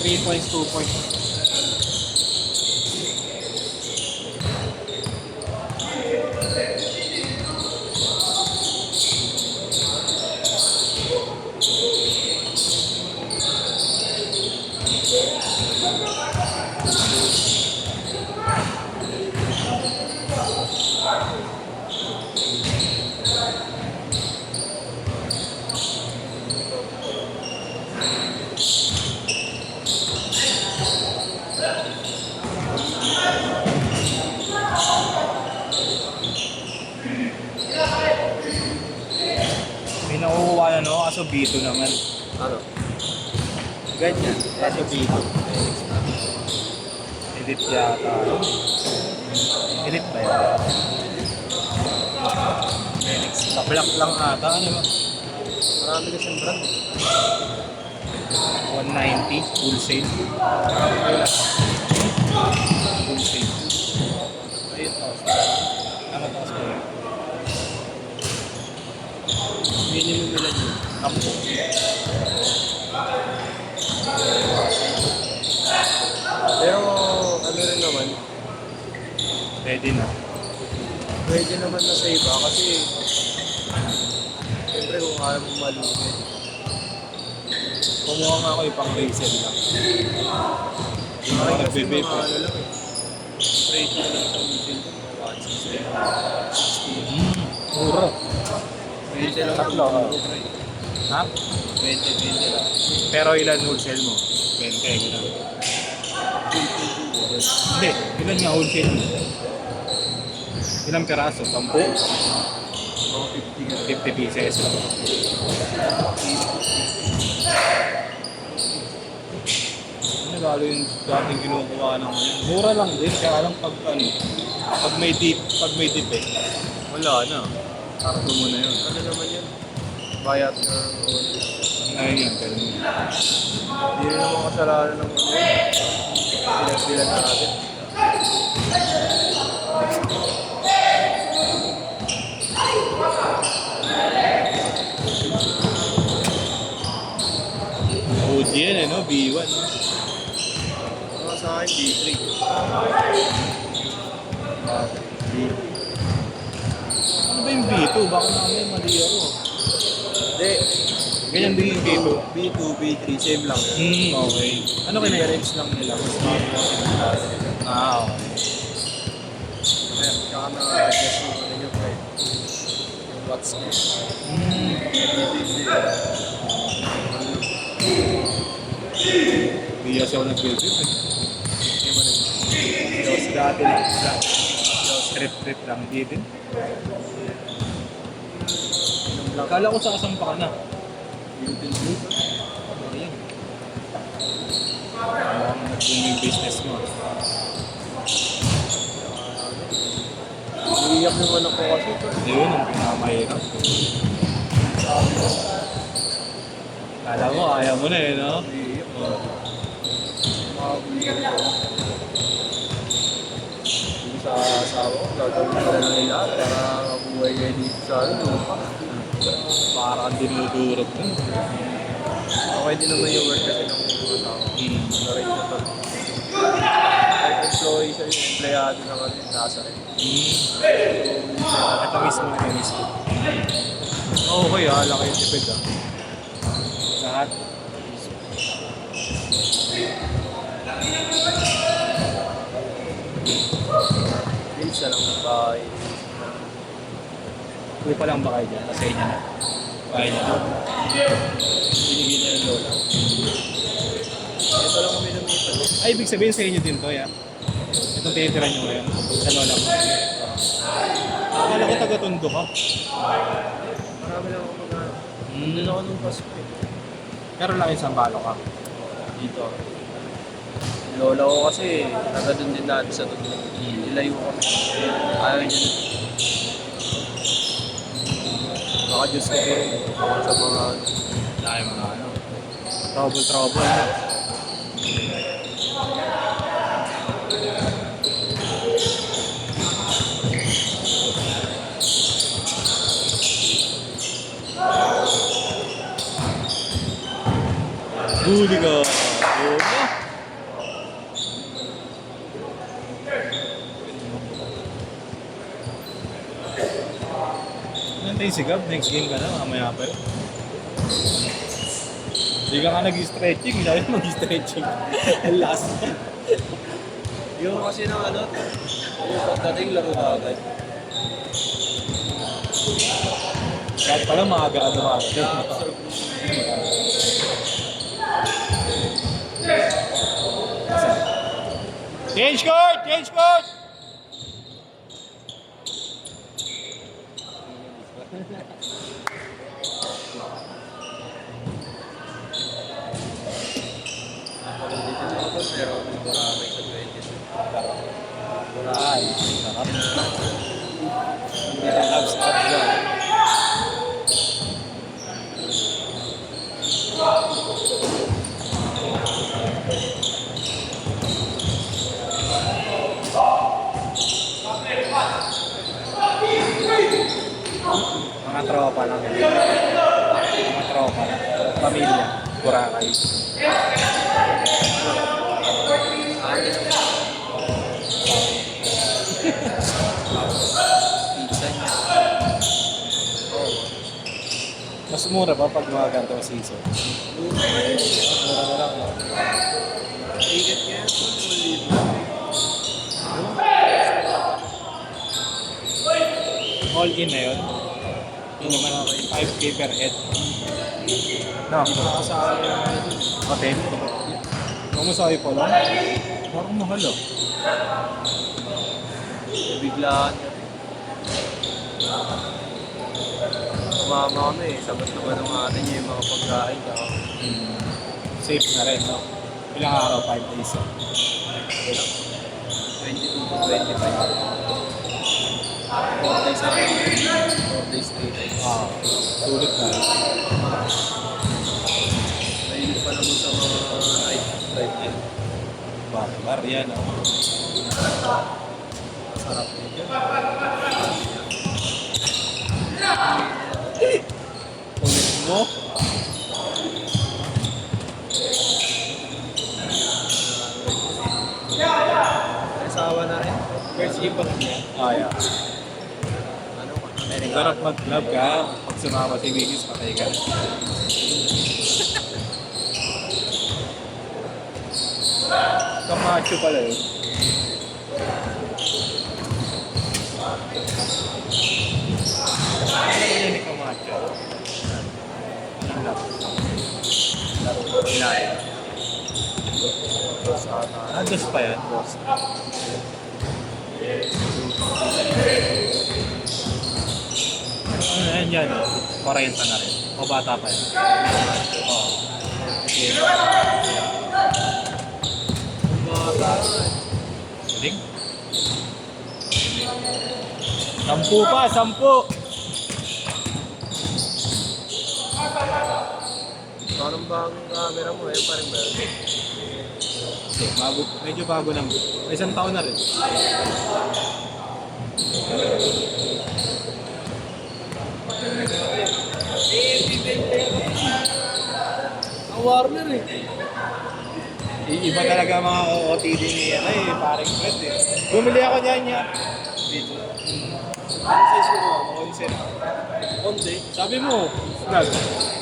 Three points, 2 points. May nakukuha na no, kaso B2 naman. Ano? Ganyan, kaso B2. Edit yata. Edit ba yan? Kablak lang ata. Ano ba? Marami kasing brand. 190 wholesale. Wholesale. Ayun to. Ano to sa kaya? Minimum nila yun. Ampo. Pero ano rin naman, Pwede na. pwede naman na sa iba kasi siyempre kung ayaw mo malungkit. Kumuha nga ako yung pang resell lang. Yung mga Kasi nagbe-vape. mga ano lang eh. Rate na lang sa wholesale ko, mga 160. Mura. 20 lang Tatlo, ako. Ha? 20 lang. Pero ilan wholesale mo? 20, gano'n. Hindi, ilan nga wholesale mo? Ilang peraso? 10? Mga 50 ka. 50 pieces. Ano lalo yung dating kinukuha ng mura lang din, kaya lang pag ano, pag may dip eh, wala na. Takbo mo na yun. Ano naman yun? Bayat na Ngayon yan, pero hindi rin naman kasalanan ng ano yun. Pinagbilan natin. OG yan eh, no? B1. Mga sa akin, B3. Ano ba yung B2? Baka namin mali ako. Hindi. Ganyan din yung B2. B2, B3, same lang. Okay. Ano Difference lang nila. Mas okay. kaya tsaka na-adjust yung ano nyo pa eh. Yung watts nyo. Hindi kasi ako nag-build eh. Hindi mo nag- Diyos dati lang. Trip lang. Hindi din. Kala ko sa kasampa ka na. YouTube. Ayan. Mukhang nag-boom yung business mo. Iiyak yung anak ko kasi ito. Yun ang pinakamahirap. Kala mo, ayaw mo na eh, no? Iiyak. Oh. Yung sa asawa ko, gagawin ko na nila para mabuhay kayo dito sa ano. Parang dinudurog na. Okay din naman yung work kasi ng mga tao. Narate na to. Kahit employee siya yung empleyado na kami, nasa rin. Ito mismo yung mismo. Okay ah, laki yung tipid ah. Lahat. Isa lang ng bahay. Uwi pa lang ba kayo dyan? Kasi inyo na. Bahay niya na. Binigyan niya ng lola. Ito lang kami lumipat. Ay, ibig sabihin sa inyo din to, ya? Itong tinitira nyo ngayon. Sa lola mo. Akala ko taga-tondo ka. Marami lang ako mag-ano. Doon ako nung Pasko eh. Pero laki sa balo ka. Dito. Lola ko kasi, taga doon din dati sa Tondo. Nilayo kami. Ayaw niya na. Naka-Diyos ko din. Ako sa mga Laki mga ano. Trouble na. Huli ka. Bola. Nantay si Gab, next game ka na, mamaya pa yun. Hindi ka nga nag-stretching, sabi mag-stretching. Ang last one. Yung kasi ng ano, yung pagdating laro na agad. Kahit pala maaga ka dumaga. Change court! Change court! Pero marami sa 20. Ay, sarap. Abs up dyan. Mga tropa lang. Mga tropa lang. Pamilya. Boracay. Mas mura pa pag mga ganito season. Mura na lang. No? Ticket niya, 1,000. All in na yun. Yun naman 5K per head. No. Nakasama niya naman ito. Hotel. Kamusahe pa lang. Parang mahal ah. Biglaan. Kumama kami eh. Sabat naman ng ate niya yung mga pagkain. Safe na rin, no? Ilang araw? 5 days. 22 to 25. 4 days ako. 4 days, 3 days. Sulit na rin. Nainit pa naman sa mga night drive niya. Bar yan, no? Sarap niya. Ulit mo? Asawa na rin. First game pa rin yan. Yeah. Ano ka? Sarap mag-club ka. Pag sumama si Wiggins, patay ka. Kamacho pala yun. Ano yun ni Camacho? Anong lap? Ilay. Dos pa yan? Ano yan yan? 40 na rin. O bata pa yan? Oo. Okay. Galing? 10 pa, 10! Parang bagong camera mo, ayun pa rin ba yun? Hindi, medyo bago lang. May isang taon na rin. Ang Warner eh. Iba talaga mga OOTD ni paring Fred eh. Bumili ako niyan niya. Ano size mo mo? Consent. Onde? Sabi mo, snug.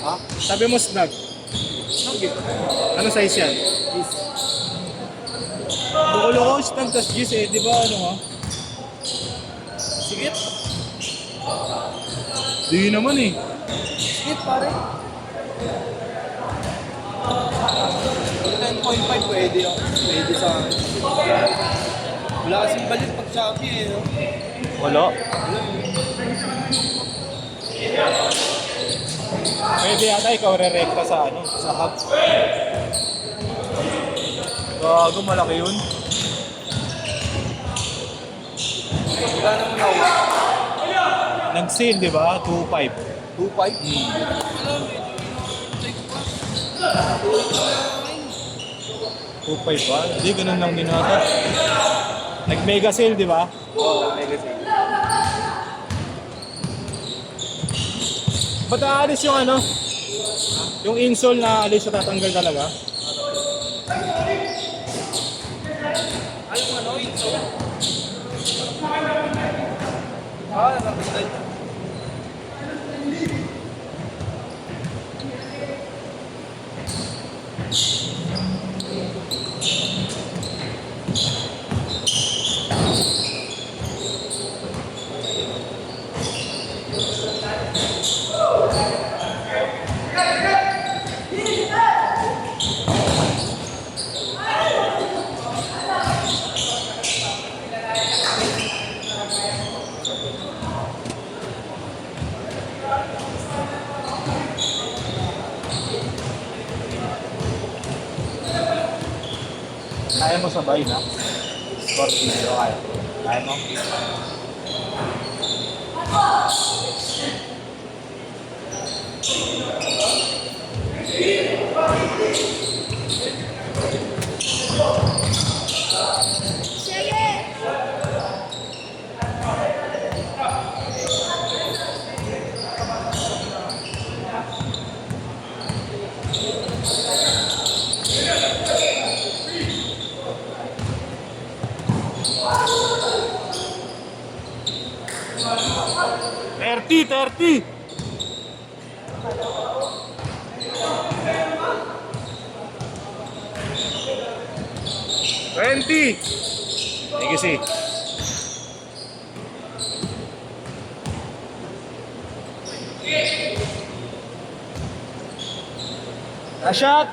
Ha? Sabi mo snug. Sige. Ano size yan? Is. Bukulo ko snug tas gis eh. Di ba ano ha? Sige. Di naman eh. Sige pare. 10.5 pwede ako. Pwede sa akin. Wala kasing balit pag Shopee eh. No? Wala. Pwede yata ikaw re-recta sa ano, sa hub. Gago, malaki yun. Magkano mo na Nag-sale, di ba? 2.5. 2.5? Hmm. Wala, medyo. 2.5 ba? Hindi, ganun lang din ata. Nag-mega sale, di ba? Oo, legacy. Ba't aalis yung ano? Yung insole na alis sa tatanggal talaga? Ay, yung ano, yung so? Ah, nakasal. Kaya mo sabay na? Sport video, kaya. Kaya mo? Thirty, 30! Thank you, see. A shot!